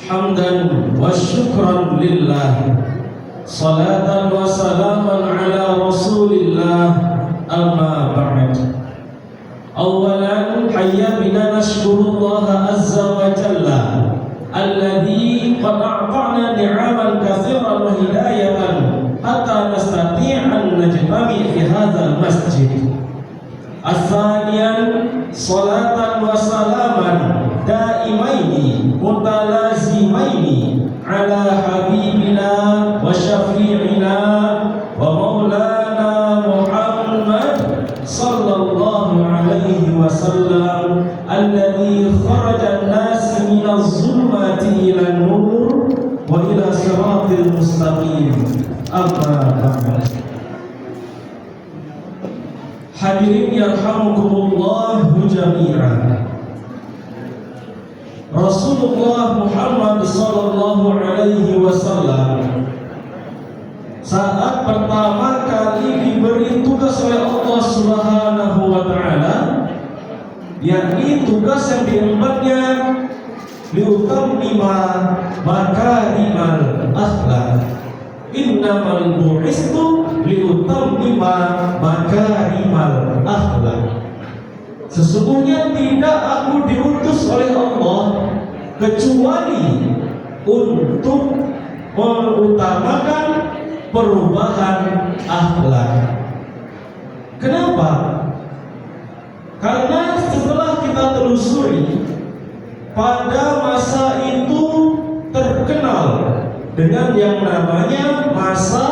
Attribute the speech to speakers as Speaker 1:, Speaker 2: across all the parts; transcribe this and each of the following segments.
Speaker 1: hamdan wa syukran lillah, salatan wa salaman ala rasulillah, amma ba'd. Awalan hayya bina nashkurullaha azza wa jalla alladhi qad a'tana ni'aman katsiran wa hidayatan hatta nastati'an najtami fi hadzal masjid. Asaniyan salatan wa salaman daimaini mutalazimaini ala habibina wa syafi'ina wa maulana Muhammad sallallahu alaihi wasallam alladhi kharaja an-nas min az-zulumati ila an-nur wa ila siratil mustaqim. Amma ba'd. Hadirin yarhamukumullah jami'an. Rasulullah Muhammad sallallahu alaihi wasallam saat pertama kali diberi tugas oleh Allah Subhanahu wa taala, yakni tugas yang diembannya liutammima makarimal akhlak. Innamal bu'istu liutammima makarimal akhlak. Sesungguhnya tidak aku diutus oleh Allah kecuali untuk mengutamakan perubahan akhlak. Kenapa? Karena setelah kita telusuri, pada masa itu terkenal dengan yang namanya masa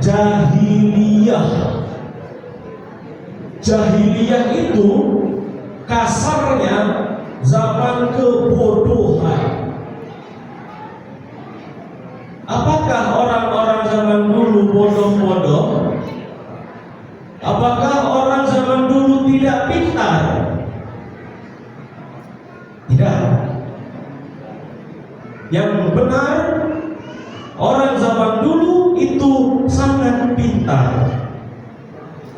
Speaker 1: jahiliyah. Jahiliyah itu kasarnya zaman kebodohan. Apakah orang-orang zaman dulu bodoh-bodoh? Apakah orang zaman dulu tidak pintar? Tidak. Yang benar, orang zaman dulu itu sangat pintar,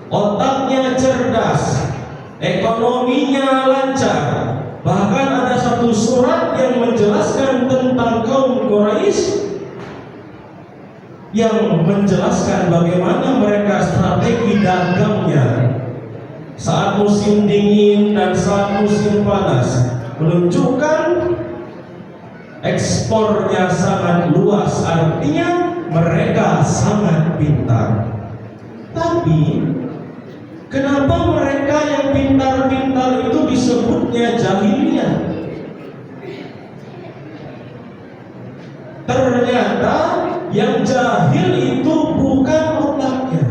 Speaker 1: otaknya cerdas, ekonominya lancar. Bahkan ada satu surat yang menjelaskan tentang kaum Quraisy, yang menjelaskan bagaimana mereka strategi dagangnya saat musim dingin dan saat musim panas, menunjukkan ekspornya sangat luas, artinya mereka sangat pintar. Tapi kenapa mereka yang pintar-pintar itu disebutnya jahiliyah? Ternyata yang jahil itu bukan otaknya.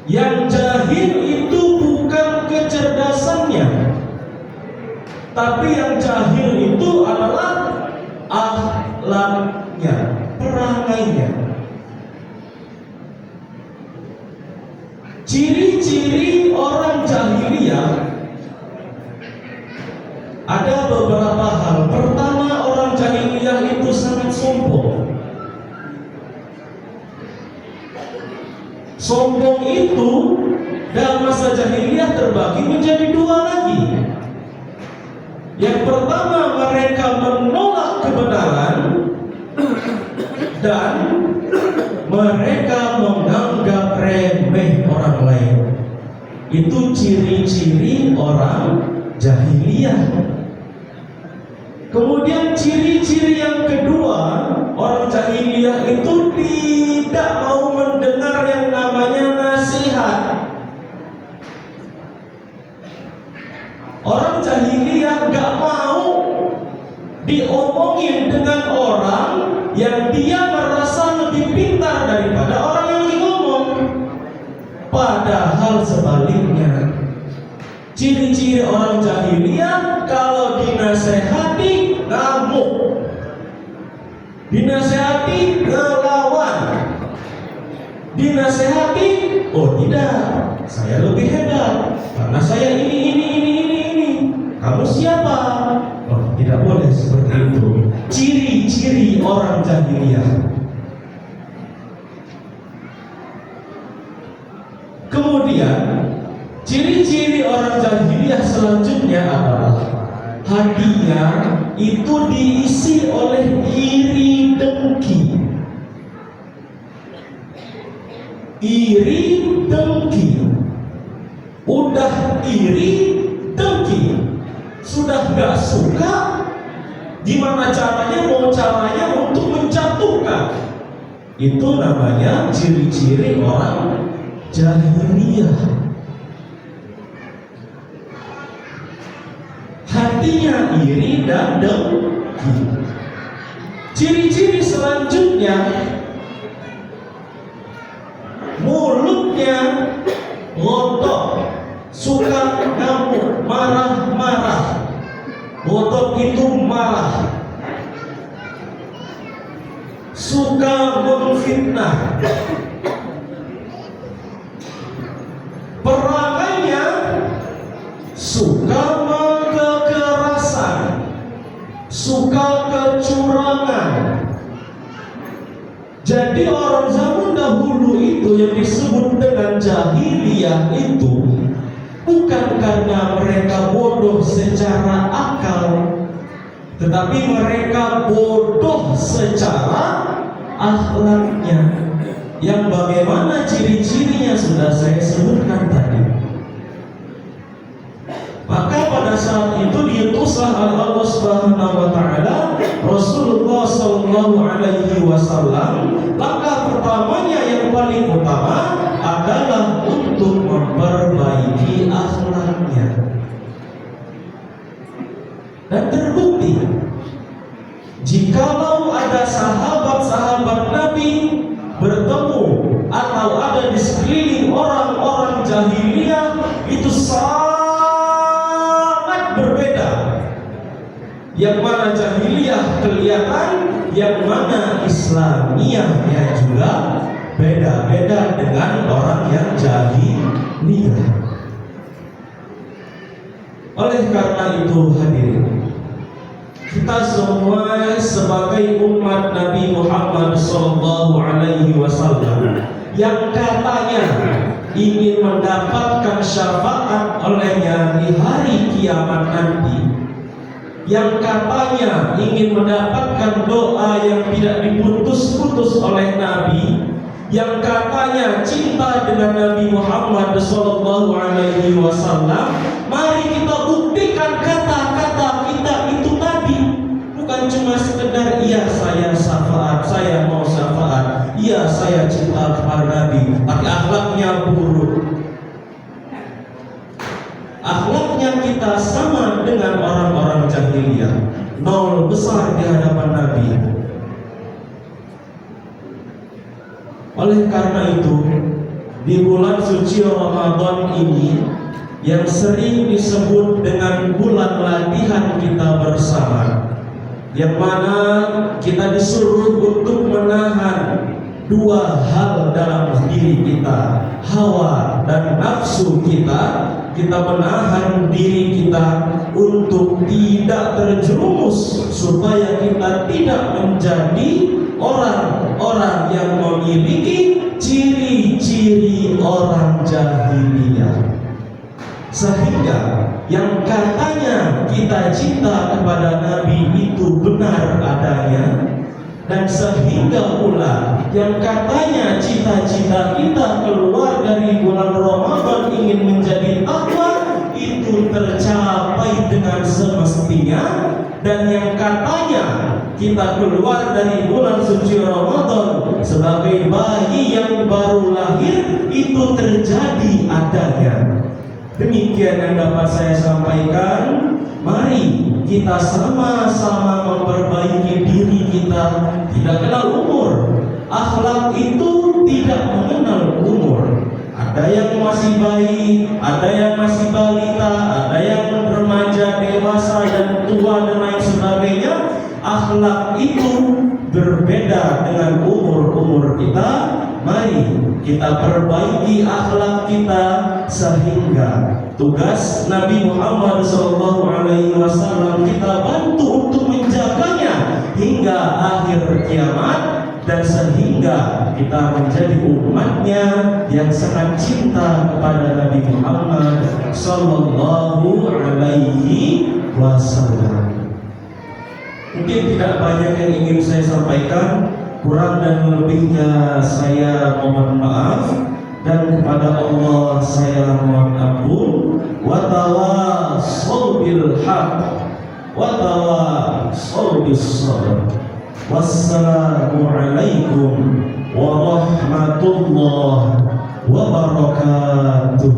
Speaker 1: Yang jahil itu bukan kecerdasannya. Tapi yang jahil itu adalah akhlaknya, perangainya. Ciri-ciri orang jahiliyah ada beberapa hal. Pertama, orang jahiliyah itu sangat sombong. Sombong itu dalam masa jahiliyah terbagi menjadi dua lagi. Yang pertama, mereka menolak kebenaran dan mereka menganggap remeh orang lain. Itu ciri-ciri orang jahiliyah. Kemudian ciri-ciri yang kedua, orang jahiliyah itu tidak mau mendengar yang namanya nasihat. Orang jahiliyah gak mau diomongin dengan orang yang dia merasa lebih pintar daripada orang yang lagi ngomong. Padahal sebaliknya, ciri-ciri orang jahiliyah kalau dinasehati ngamuk, dinasehati ngelawan, dinasehati, oh tidak, saya lebih hebat karena saya ini. Kamu siapa? Oh, tidak boleh seperti itu. Ciri-ciri orang jahiliyah. Kemudian ciri-ciri Ciri-ciri orang jahiliyah selanjutnya adalah hatinya itu diisi oleh iri dengki. Iri dengki. Udah iri dengki, sudah gak suka, gimana caranya? Mau caranya untuk menjatuhkan. Itu namanya ciri-ciri orang jahiliyah. Hatinya iri dan dengki. Ciri-ciri selanjutnya, mulutnya ngotot, suka ngamuk, marah-marah. Ngotot itu marah, suka memfitnah. Perangainya suka kekerasan, suka kecurangan. Jadi orang zaman dahulu itu yang disebut dengan jahiliyah itu bukan karena mereka bodoh secara akal, tetapi mereka bodoh secara akhlaknya, yang bagaimana ciri-cirinya sudah saya sebutkan tadi. Maka pada saat itu diutuslah Allah Subhanahu wa taala Rasulullah sallallahu alaihi wasallam. Langkah pertamanya yang paling utama adalah untuk memperbaiki akhlaknya. Dan terbukti, jikalau ada sahabat-sahabat Nabi bertemu atau ada di sekeliling orang-orang jahiliyah, itu sangat berbeda. Yang mana jahiliyah kelihatan, yang mana Islamiyahnya juga beda-beda dengan orang yang jahiliyah. Oleh karena itu hadirin, kita semua sebagai umat Nabi Muhammad SAW yang katanya ingin mendapatkan syafaat olehnya di hari kiamat nanti, yang katanya ingin mendapatkan doa yang tidak diputus-putus oleh Nabi, yang katanya cinta dengan Nabi Muhammad SAW, mari kita buktikan kata-kata kita itu tadi. Bukan cuma sekedar iya saya syafaat, saya mau syafaat, iya saya cinta kepada Nabi, tapi akhlaknya buruk. Akhlaknya kita sama dengan orang-orang jahiliyah, nol besar di hadapan Nabi. Oleh karena itu, di bulan suci Ramadan ini yang sering disebut dengan bulan latihan kita bersama, yang mana kita disuruh untuk menahan dua hal dalam diri kita, hawa dan nafsu kita. Kita menahan diri kita untuk tidak terjerumus, supaya kita tidak menjadi orang-orang yang memiliki ciri-ciri orang jahiliyah. Sehingga yang katanya kita cinta kepada Nabi itu benar adanya, dan sehingga pula yang katanya cita-cita kita keluar dari bulan Ramadan ingin menjadi takwa itu tercapai dengan semestinya, dan yang katanya kita keluar dari bulan suci Ramadan sebagai bayi yang baru lahir itu terjadi adanya. Demikian yang dapat saya sampaikan. Mari kita sama-sama memperbaiki diri kita. Tidak kenal umur. Akhlak itu tidak mengenal umur. Ada yang masih bayi, ada yang masih balita, ada yang remaja, dewasa, dan tua, dan lain sebagainya. Akhlak itu berbeda dengan umur kita. Mari kita perbaiki akhlak kita, sehingga tugas Nabi Muhammad SAW kita bantu untuk menjaganya hingga akhir kiamat. dan sehingga kita menjadi umatnya yang sangat cinta kepada Nabi Muhammad sallallahu alaihi wasallam. Mungkin tidak banyak yang ingin saya sampaikan, kurang dan lebihnya saya mohon maaf, dan kepada Allah saya mohon ampun. Wa tawassaw bil haqq wa tawassaw bis sabr. Wassalamu alaikum warahmatullahi wabarakatuh.